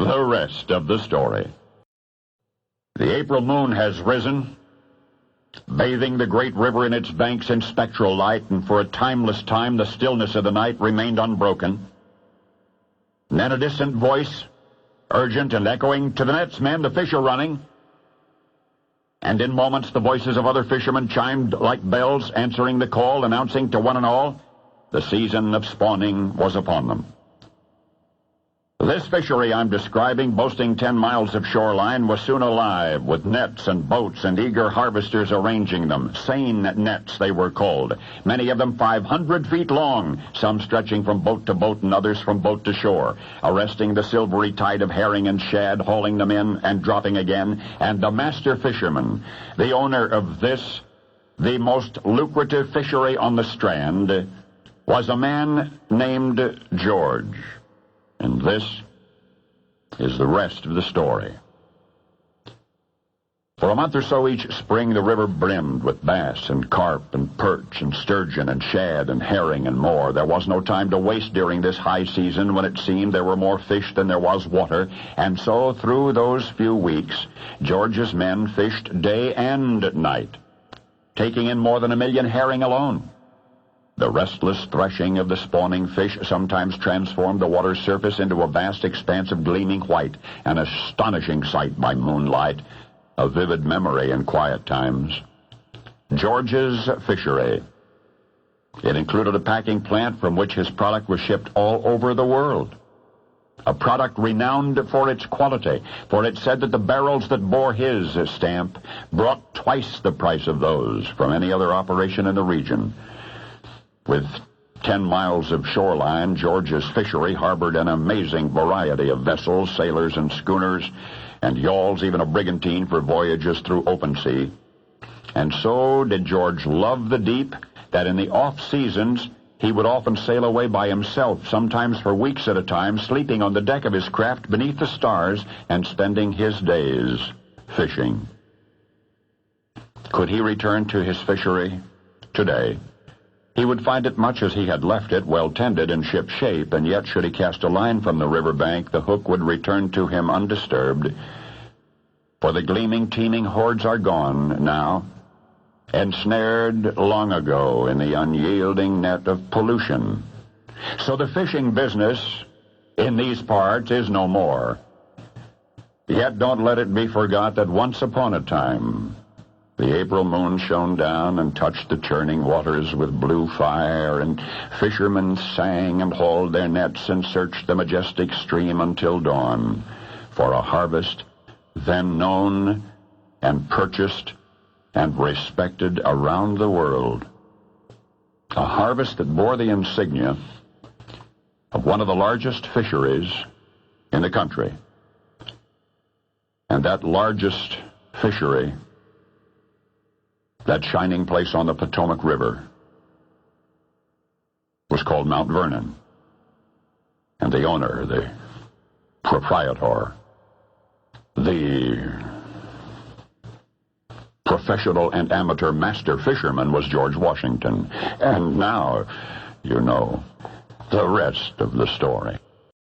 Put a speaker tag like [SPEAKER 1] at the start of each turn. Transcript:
[SPEAKER 1] The rest of the story. The April moon has risen, bathing the great river in its banks in spectral light, and for a timeless time the stillness of the night remained unbroken. And then a distant voice, urgent and echoing, "To the nets, men, the fish are running." And in moments the voices of other fishermen chimed like bells, answering the call, announcing to one and all, the season of spawning was upon them. This fishery I'm describing, boasting 10 miles of shoreline, was soon alive with nets and boats and eager harvesters arranging them. Seine nets they were called, many of them 500 feet long, some stretching from boat to boat and others from boat to shore, arresting the silvery tide of herring and shad, hauling them in and dropping again. And the master fisherman, the owner of this, the most lucrative fishery on the Strand, was a man named George. And this is the rest of the story. For a month or so each spring, the river brimmed with bass and carp and perch and sturgeon and shad and herring and more. There was no time to waste during this high season when it seemed there were more fish than there was water. And so through those few weeks, George's men fished day and night, taking in more than 1 million herring alone. The restless threshing of the spawning fish sometimes transformed the water's surface into a vast expanse of gleaming white, an astonishing sight by moonlight, a vivid memory in quiet times. George's fishery. It included a packing plant from which his product was shipped all over the world. A product renowned for its quality, for it said that the barrels that bore his stamp brought twice the price of those from any other operation in the region. With 10 miles of shoreline, George's fishery harbored an amazing variety of vessels, sailors and schooners, and yawls, even a brigantine for voyages through open sea. And so did George love the deep that in the off-seasons he would often sail away by himself, sometimes for weeks at a time, sleeping on the deck of his craft beneath the stars and spending his days fishing. Could he return to his fishery today? He would find it much as he had left it, well tended and ship-shape, and yet should he cast a line from the river bank, the hook would return to him undisturbed. For the gleaming, teeming hordes are gone now, ensnared long ago in the unyielding net of pollution. So the fishing business in these parts is no more. Yet don't let it be forgot that once upon a time, the April moon shone down and touched the churning waters with blue fire, and fishermen sang and hauled their nets and searched the majestic stream until dawn for a harvest then known and purchased and respected around the world. A harvest that bore the insignia of one of the largest fisheries in the country. And that largest fishery, that shining place on the Potomac River, was called Mount Vernon. And the owner, the proprietor, the professional and amateur master fisherman was George Washington. And now you know the rest of the story.